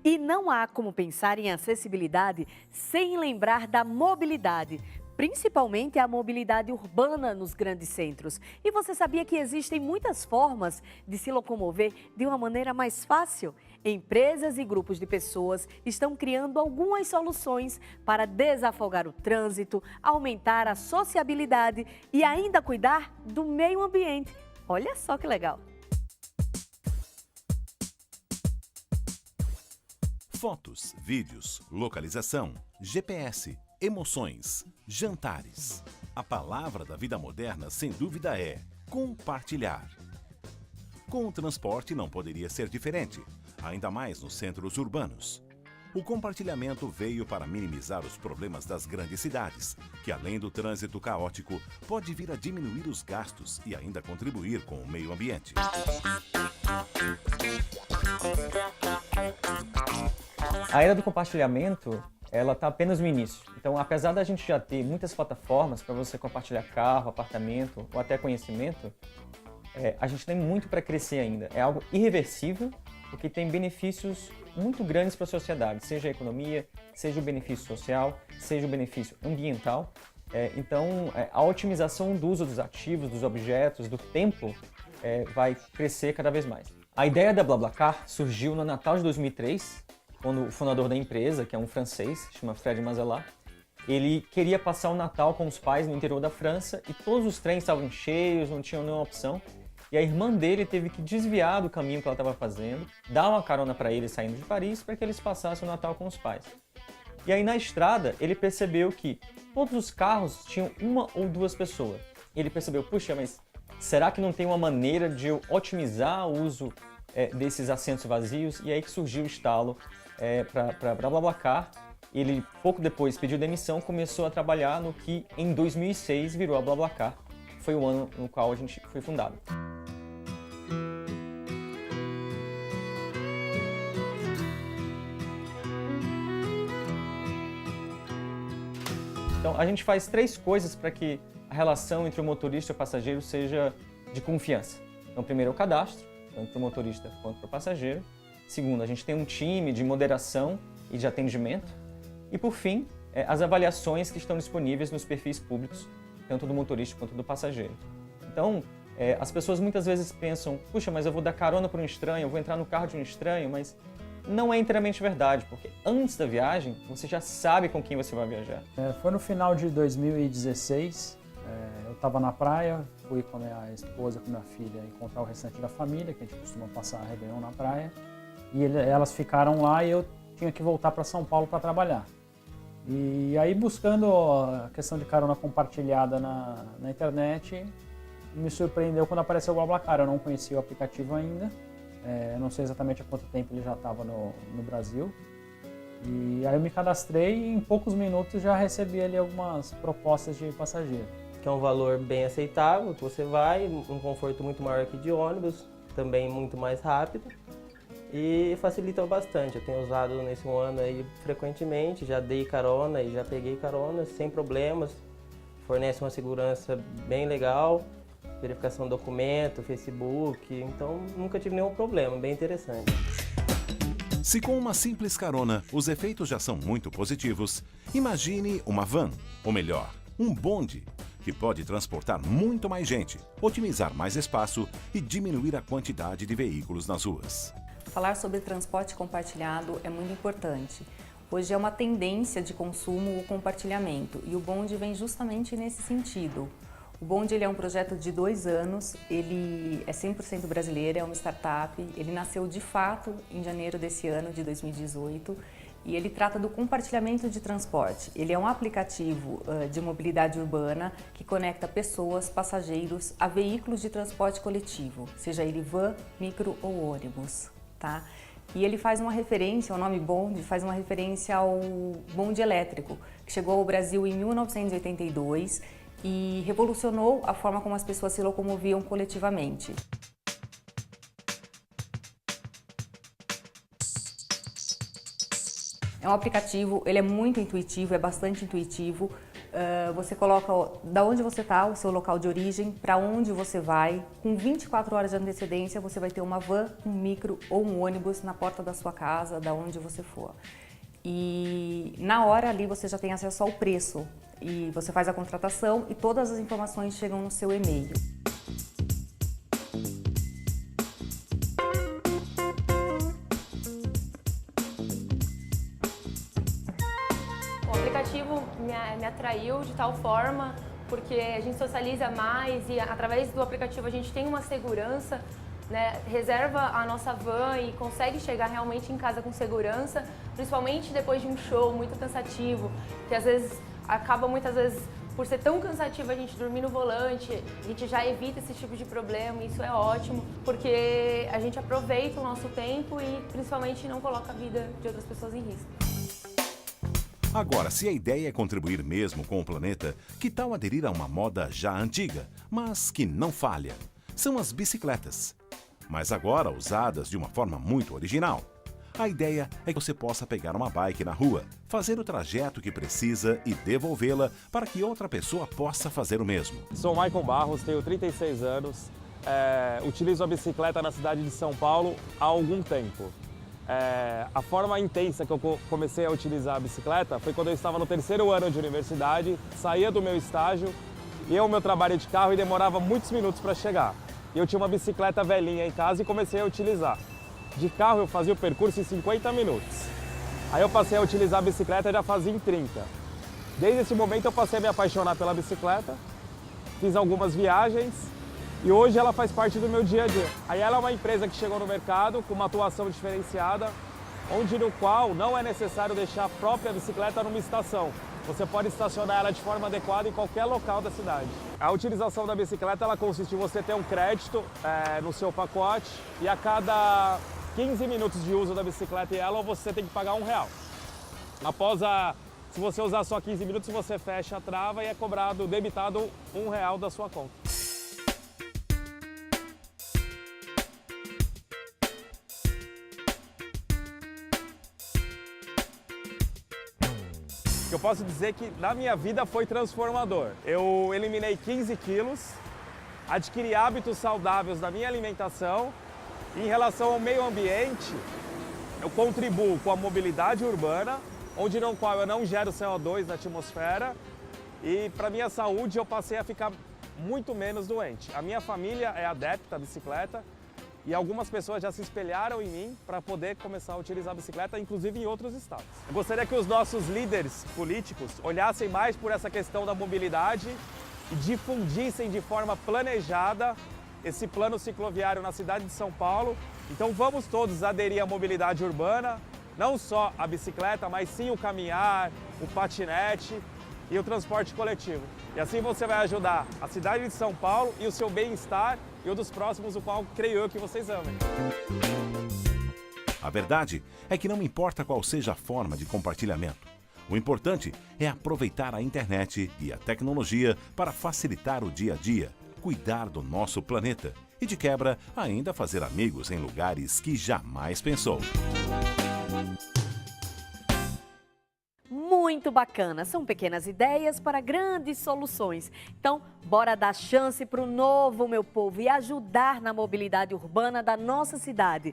E não há como pensar em acessibilidade sem lembrar da mobilidade, principalmente a mobilidade urbana nos grandes centros. E você sabia que existem muitas formas de se locomover de uma maneira mais fácil? Empresas e grupos de pessoas estão criando algumas soluções para desafogar o trânsito, aumentar a sociabilidade e ainda cuidar do meio ambiente. Olha só que legal! Fotos, vídeos, localização, GPS, emoções, jantares. A palavra da vida moderna, sem dúvida, é compartilhar. Com o transporte não poderia ser diferente, ainda mais nos centros urbanos. O compartilhamento veio para minimizar os problemas das grandes cidades, que além do trânsito caótico, pode vir a diminuir os gastos e ainda contribuir com o meio ambiente. A era do compartilhamento, ela está apenas no início. Então, apesar da gente já ter muitas plataformas para você compartilhar carro, apartamento ou até conhecimento, a gente tem muito para crescer ainda. É algo irreversível, porque tem benefícios muito grandes para a sociedade, seja a economia, seja o benefício social, seja o benefício ambiental. Então, a otimização do uso dos ativos, dos objetos, do tempo, vai crescer cada vez mais. A ideia da BlaBlaCar surgiu no Natal de 2003, quando o fundador da empresa, que é um francês, chama Fred Mazelat, ele queria passar o Natal com os pais no interior da França e todos os trens estavam cheios, não tinham nenhuma opção. E a irmã dele teve que desviar do caminho que ela estava fazendo, dar uma carona para ele saindo de Paris para que eles passassem o Natal com os pais. E aí na estrada ele percebeu que todos os carros tinham uma ou duas pessoas. E ele percebeu, puxa, mas será que não tem uma maneira de eu otimizar o uso desses assentos vazios? E aí que surgiu o estalo para BlaBlaCar. Ele, pouco depois, pediu demissão, começou a trabalhar no que, em 2006, virou a BlaBlaCar. Foi o ano no qual a gente foi fundado. Então, a gente faz 3 coisas para que a relação entre o motorista e o passageiro seja de confiança. Então, primeiro é o cadastro, tanto para o motorista quanto para o passageiro. Segundo, a gente tem um time de moderação e de atendimento. E, por fim, as avaliações que estão disponíveis nos perfis públicos, tanto do motorista quanto do passageiro. Então, as pessoas muitas vezes pensam, puxa, mas eu vou dar carona para um estranho, eu vou entrar no carro de um estranho, mas não é inteiramente verdade, porque antes da viagem, você já sabe com quem você vai viajar. Foi no final de 2016, eu estava na praia, fui com a minha esposa, com a minha filha, encontrar o restante da família, que a gente costuma passar a Réveillon na praia. E elas ficaram lá e eu tinha que voltar para São Paulo para trabalhar. E aí, buscando a questão de carona compartilhada na internet, me surpreendeu quando apareceu o BlaBlaCar. Eu não conhecia o aplicativo ainda, não sei exatamente há quanto tempo ele já estava no Brasil. E aí eu me cadastrei e em poucos minutos já recebi ali algumas propostas de passageiro. Que é um valor bem aceitável, que você vai, um conforto muito maior que de ônibus, também muito mais rápido. E facilitou bastante, eu tenho usado nesse ano aí frequentemente, já dei carona e já peguei carona sem problemas, fornece uma segurança bem legal, verificação do documento, Facebook, então nunca tive nenhum problema, bem interessante. Se com uma simples carona os efeitos já são muito positivos, imagine uma van, ou melhor, um bonde, que pode transportar muito mais gente, otimizar mais espaço e diminuir a quantidade de veículos nas ruas. Falar sobre transporte compartilhado é muito importante. Hoje é uma tendência de consumo o compartilhamento e o bonde vem justamente nesse sentido. O bonde ele é um projeto de 2 anos, ele é 100% brasileiro, é uma startup, ele nasceu de fato em janeiro desse ano, de 2018, e ele trata do compartilhamento de transporte. Ele é um aplicativo de mobilidade urbana que conecta pessoas, passageiros a veículos de transporte coletivo, seja ele van, micro ou ônibus. Tá? E ele faz uma referência, o nome bonde faz uma referência ao bonde elétrico, que chegou ao Brasil em 1982 e revolucionou a forma como as pessoas se locomoviam coletivamente. É um aplicativo, ele é muito intuitivo, é bastante intuitivo. Você coloca da onde você está, o seu local de origem, para onde você vai. Com 24 horas de antecedência, você vai ter uma van, um micro ou um ônibus na porta da sua casa, da onde você for. E na hora ali você já tem acesso ao preço. E você faz a contratação e todas as informações chegam no seu e-mail. O aplicativo me atraiu de tal forma porque a gente socializa mais e através do aplicativo a gente tem uma segurança, né? Reserva a nossa van e consegue chegar realmente em casa com segurança, principalmente depois de um show muito cansativo, que às vezes acaba muitas vezes por ser tão cansativo a gente dormir no volante, a gente já evita esse tipo de problema e isso é ótimo, porque a gente aproveita o nosso tempo e principalmente não coloca a vida de outras pessoas em risco. Agora, se a ideia é contribuir mesmo com o planeta, que tal aderir a uma moda já antiga, mas que não falha? São as bicicletas, mas agora usadas de uma forma muito original. A ideia é que você possa pegar uma bike na rua, fazer o trajeto que precisa e devolvê-la para que outra pessoa possa fazer o mesmo. Sou Maicon Barros, tenho 36 anos, utilizo a bicicleta na cidade de São Paulo há algum tempo. A forma intensa que eu comecei a utilizar a bicicleta foi quando eu estava no 3º ano de universidade, saía do meu estágio, ia ao meu trabalho de carro e demorava muitos minutos para chegar. E eu tinha uma bicicleta velhinha em casa e comecei a utilizar. De carro eu fazia o percurso em 50 minutos. Aí eu passei a utilizar a bicicleta e já fazia em 30. Desde esse momento eu passei a me apaixonar pela bicicleta, fiz algumas viagens e hoje ela faz parte do meu dia a dia. Aí ela é uma empresa que chegou no mercado com uma atuação diferenciada, onde no qual não é necessário deixar a própria bicicleta numa estação. Você pode estacionar ela de forma adequada em qualquer local da cidade. A utilização da bicicleta ela consiste em você ter um crédito no seu pacote e a cada 15 minutos de uso da bicicleta e ela você tem que pagar R$1. Se você usar só 15 minutos, você fecha a trava e é cobrado, debitado R$1 da sua conta. Eu posso dizer que na minha vida foi transformador. Eu eliminei 15 quilos, adquiri hábitos saudáveis na minha alimentação e em relação ao meio ambiente, eu contribuo com a mobilidade urbana, onde no qual eu não gero CO2 na atmosfera e para minha saúde eu passei a ficar muito menos doente. A minha família é adepta à bicicleta e algumas pessoas já se espelharam em mim para poder começar a utilizar a bicicleta, inclusive em outros estados. Eu gostaria que os nossos líderes políticos olhassem mais por essa questão da mobilidade e difundissem de forma planejada esse plano cicloviário na cidade de São Paulo. Então vamos todos aderir à mobilidade urbana, não só a bicicleta, mas sim o caminhar, o patinete e o transporte coletivo. E assim você vai ajudar a cidade de São Paulo e o seu bem-estar e o dos próximos, o qual creio eu que vocês amem. A verdade é que não importa qual seja a forma de compartilhamento. O importante é aproveitar a internet e a tecnologia para facilitar o dia a dia, cuidar do nosso planeta e, de quebra, ainda fazer amigos em lugares que jamais pensou. Muito bacana, são pequenas ideias para grandes soluções. Então, bora dar chance para o novo, meu povo, e ajudar na mobilidade urbana da nossa cidade.